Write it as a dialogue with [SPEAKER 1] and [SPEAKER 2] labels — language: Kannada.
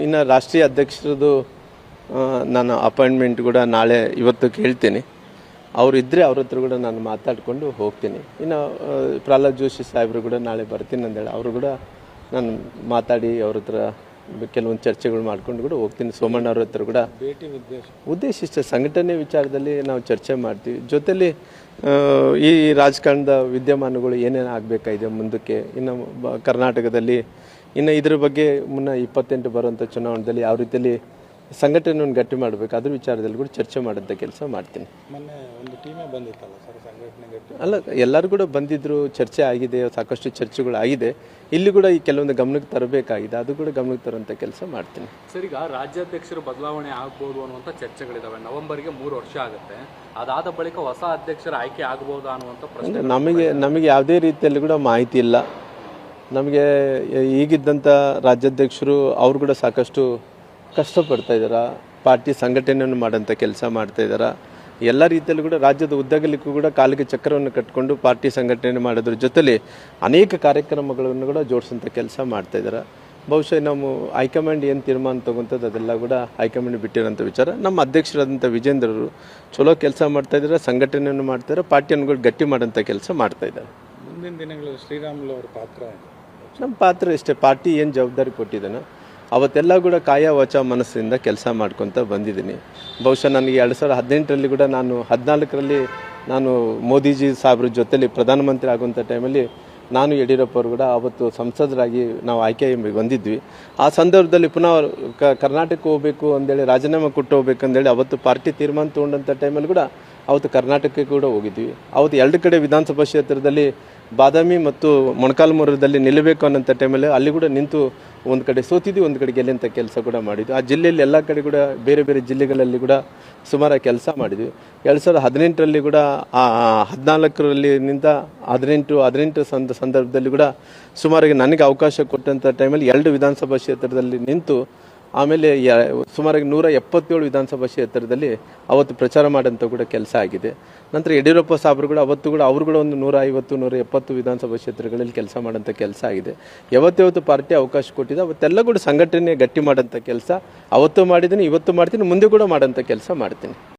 [SPEAKER 1] ಇನ್ನು ರಾಷ್ಟ್ರೀಯ ಅಧ್ಯಕ್ಷರದು ನಾನು ಅಪಾಯಿಂಟ್ಮೆಂಟ್ ಕೂಡ ನಾಳೆ ಇವತ್ತು ಕೇಳ್ತೀನಿ. ಅವರು ಇದ್ದರೆ ಅವ್ರ ಹತ್ರ ಕೂಡ ನಾನು ಮಾತಾಡಿಕೊಂಡು ಹೋಗ್ತೀನಿ. ಇನ್ನು ಪ್ರಹ್ಲಾದ್ ಜೋಶಿ ಸಾಹೇಬರು ಕೂಡ ನಾಳೆ ಬರ್ತೀನಿ ಅಂದೇಳಿ ಅವರು ಕೂಡ ನಾನು ಮಾತಾಡಿ ಅವ್ರ ಹತ್ರ ಕೆಲವೊಂದು ಚರ್ಚೆಗಳು ಮಾಡ್ಕೊಂಡು ಕೂಡ ಹೋಗ್ತೀನಿ. ಸೋಮಣ್ಣ ಅವ್ರ ಹತ್ರ ಕೂಡ ಉದ್ದೇಶ ಇಷ್ಟ, ಸಂಘಟನೆ ವಿಚಾರದಲ್ಲಿ ನಾವು ಚರ್ಚೆ ಮಾಡ್ತೀವಿ. ಜೊತೆಲಿ ಈ ರಾಜಕಾರಣದ ವಿದ್ಯಮಾನಗಳು ಏನೇನು ಆಗಬೇಕಾಗಿದೆ ಮುಂದಕ್ಕೆ, ಇನ್ನು ಕರ್ನಾಟಕದಲ್ಲಿ ಇನ್ನು ಇದ್ರ ಬಗ್ಗೆ ಮುನ್ನ 28 ಬರುವಂಥ ಚುನಾವಣೆಯಲ್ಲಿ ಯಾವ ರೀತಿಯಲ್ಲಿ ಸಂಘಟನೆಯನ್ನು ಗಟ್ಟಿ ಮಾಡಬೇಕು ಅದ್ರ ವಿಚಾರದಲ್ಲಿ ಕೂಡ ಚರ್ಚೆ ಮಾಡೋಂಥ ಕೆಲಸ ಮಾಡ್ತೀನಿ. ಅಲ್ಲ, ಎಲ್ಲರೂ ಕೂಡ ಬಂದಿದ್ದರು, ಚರ್ಚೆ ಆಗಿದೆ, ಸಾಕಷ್ಟು ಚರ್ಚೆಗಳು ಆಗಿದೆ. ಇಲ್ಲಿ ಕೂಡ ಈ ಕೆಲವೊಂದು ಗಮನಕ್ಕೆ ತರಬೇಕಾಗಿದೆ, ಅದು ಕೂಡ ಗಮನಕ್ಕೆ ತರುವಂಥ ಕೆಲಸ ಮಾಡ್ತೀನಿ.
[SPEAKER 2] ಸರ್, ಈಗ ರಾಜ್ಯಾಧ್ಯಕ್ಷರು ಬದಲಾವಣೆ ಆಗ್ಬೋದು ಅನ್ನುವಂಥ ಚರ್ಚೆಗಳಿದ್ದಾವೆ. ನವೆಂಬರ್ಗೆ 3 ವರ್ಷ ಆಗುತ್ತೆ. ಅದಾದ ಬಳಿಕ ಹೊಸ ಅಧ್ಯಕ್ಷರ ಆಯ್ಕೆ ಆಗ್ಬೋದಾ ಅನ್ನುವಂಥ ಪ್ರಶ್ನೆ
[SPEAKER 1] ನಮಗೆ ಯಾವುದೇ ರೀತಿಯಲ್ಲಿ ಕೂಡ ಮಾಹಿತಿ ಇಲ್ಲ. ನಮಗೆ ಈಗಿದ್ದಂಥ ರಾಜ್ಯಾಧ್ಯಕ್ಷರು ಅವರು ಕೂಡ ಸಾಕಷ್ಟು ಕಷ್ಟಪಡ್ತಾ ಇದ್ದಾರೆ, ಪಾರ್ಟಿ ಸಂಘಟನೆಯನ್ನು ಮಾಡೋಂಥ ಕೆಲಸ ಮಾಡ್ತಾ ಇದ್ದಾರೆ. ಎಲ್ಲ ರೀತಿಯಲ್ಲೂ ಕೂಡ ರಾಜ್ಯದ ಉದ್ದಗಲಿಕ್ಕೂ ಕೂಡ ಕಾಲಿಗೆ ಚಕ್ರವನ್ನು ಕಟ್ಟಿಕೊಂಡು ಪಾರ್ಟಿ ಸಂಘಟನೆ ಮಾಡೋದ್ರ ಜೊತೆಲಿ ಅನೇಕ ಕಾರ್ಯಕ್ರಮಗಳನ್ನು ಕೂಡ ಜೋಡಿಸೋಂಥ ಕೆಲಸ ಮಾಡ್ತಾ ಇದ್ದಾರೆ. ಬಹುಶಃ ನಾವು ಹೈಕಮಾಂಡ್ ಏನು ತೀರ್ಮಾನ ತೊಗೊತದ್ದು ಅದೆಲ್ಲ ಕೂಡ ಹೈಕಮಾಂಡ್ ಬಿಟ್ಟಿರೋಂಥ ವಿಚಾರ. ನಮ್ಮ ಅಧ್ಯಕ್ಷರಾದಂಥ ವಿಜೇಂದ್ರರು ಚಲೋ ಕೆಲಸ ಮಾಡ್ತಾ ಇದ್ದಾರೆ, ಸಂಘಟನೆಯನ್ನು ಮಾಡ್ತಾರೆ, ಪಾರ್ಟಿಯನ್ನು ಕೂಡ ಗಟ್ಟಿ ಮಾಡೋಂಥ ಕೆಲಸ ಮಾಡ್ತಾ ಇದ್ದಾರೆ.
[SPEAKER 2] ಮುಂದಿನ ದಿನಗಳಲ್ಲಿ ಶ್ರೀರಾಮುಲು ಅವರ ಪಾತ್ರ,
[SPEAKER 1] ನಮ್ಮ ಪಾತ್ರ ಇಷ್ಟೇ. ಪಾರ್ಟಿ ಏನು ಜವಾಬ್ದಾರಿ ಕೊಟ್ಟಿದ್ದಾನೋ ಅವತ್ತೆಲ್ಲ ಕೂಡ ಕಾಯ ವಾಚ ಮನಸ್ಸಿಂದ ಕೆಲಸ ಮಾಡ್ಕೊತ ಬಂದಿದ್ದೀನಿ. ಬಹುಶಃ ನನಗೆ 2018ರಲ್ಲಿ ಕೂಡ ನಾನು 14ರಲ್ಲಿ ನಾನು ಮೋದಿಜಿ ಸಾಹೇಬ್ರ ಜೊತೆಲಿ ಪ್ರಧಾನಮಂತ್ರಿ ಆಗುವಂಥ ಟೈಮಲ್ಲಿ ನಾನು ಯಡಿಯೂರಪ್ಪ ಅವರು ಕೂಡ ಅವತ್ತು ಸಂಸದರಾಗಿ ನಾವು ಆಯ್ಕೆ ಬಂದಿದ್ವಿ. ಆ ಸಂದರ್ಭದಲ್ಲಿ ಪುನಃ ಕರ್ನಾಟಕಕ್ಕೆ ಹೋಗಬೇಕು ಅಂದೇಳಿ, ರಾಜೀನಾಮೆ ಕೊಟ್ಟು ಹೋಗ್ಬೇಕು ಅಂದೇಳಿ ಅವತ್ತು ಪಾರ್ಟಿ ತೀರ್ಮಾನ ತೊಗೊಂಡಂಥ ಟೈಮಲ್ಲಿ ಕೂಡ ಅವತ್ತು ಕರ್ನಾಟಕಕ್ಕೆ ಕೂಡ ಹೋಗಿದ್ವಿ. ಅವತ್ತು 2 ಕಡೆ ವಿಧಾನಸಭಾ ಕ್ಷೇತ್ರದಲ್ಲಿ ಬಾದಾಮಿ ಮತ್ತು ಮೊಣಕಾಲ್ಮೂರದಲ್ಲಿ ನಿಲ್ಲಬೇಕು ಅನ್ನೋಂಥ ಟೈಮಲ್ಲಿ ಅಲ್ಲಿ ಕೂಡ ನಿಂತು ಒಂದು ಕಡೆ ಸೋತಿದ್ವಿ, ಒಂದು ಕಡೆ ಗೆಲ್ಲಂಥ ಕೆಲಸ ಕೂಡ ಮಾಡಿದ್ವಿ. ಆ ಜಿಲ್ಲೆಯಲ್ಲಿ ಎಲ್ಲ ಕಡೆ ಕೂಡ ಬೇರೆ ಬೇರೆ ಜಿಲ್ಲೆಗಳಲ್ಲಿ ಕೂಡ ಸುಮಾರು ಕೆಲಸ ಮಾಡಿದ್ವಿ. 2018ರಲ್ಲಿ ಕೂಡ 14ರಲ್ಲಿ ನಿಂತ 18 ಸಂದರ್ಭದಲ್ಲಿ ಕೂಡ ಸುಮಾರಿಗೆ ನನಗೆ ಅವಕಾಶ ಕೊಟ್ಟಂಥ ಟೈಮಲ್ಲಿ 2 ವಿಧಾನಸಭಾ ಕ್ಷೇತ್ರದಲ್ಲಿ ನಿಂತು ಆಮೇಲೆ ಸುಮಾರಾಗಿ 177 ವಿಧಾನಸಭಾ ಕ್ಷೇತ್ರದಲ್ಲಿ ಅವತ್ತು ಪ್ರಚಾರ ಮಾಡೋಂಥ ಕೂಡ ಕೆಲಸ ಆಗಿದೆ. ನಂತರ ಯಡಿಯೂರಪ್ಪ ಸಾಹೇಬರು ಕೂಡ ಅವತ್ತು ಕೂಡ ಅವರು ಕೂಡ ಒಂದು 150-170 ವಿಧಾನಸಭಾ ಕ್ಷೇತ್ರಗಳಲ್ಲಿ ಕೆಲಸ ಮಾಡೋಂಥ ಕೆಲಸ ಆಗಿದೆ. ಯಾವತ್ತು ಪಾರ್ಟಿ ಅವಕಾಶ ಕೊಟ್ಟಿದೆ ಅವತ್ತೆಲ್ಲ ಕೂಡ ಸಂಘಟನೆ ಗಟ್ಟಿ ಮಾಡೋಂಥ ಕೆಲಸ ಅವತ್ತು ಮಾಡಿದ್ದೀನಿ, ಇವತ್ತು ಮಾಡ್ತೀನಿ, ಮುಂದೆ ಕೂಡ ಮಾಡೋಂಥ ಕೆಲಸ ಮಾಡ್ತೀನಿ.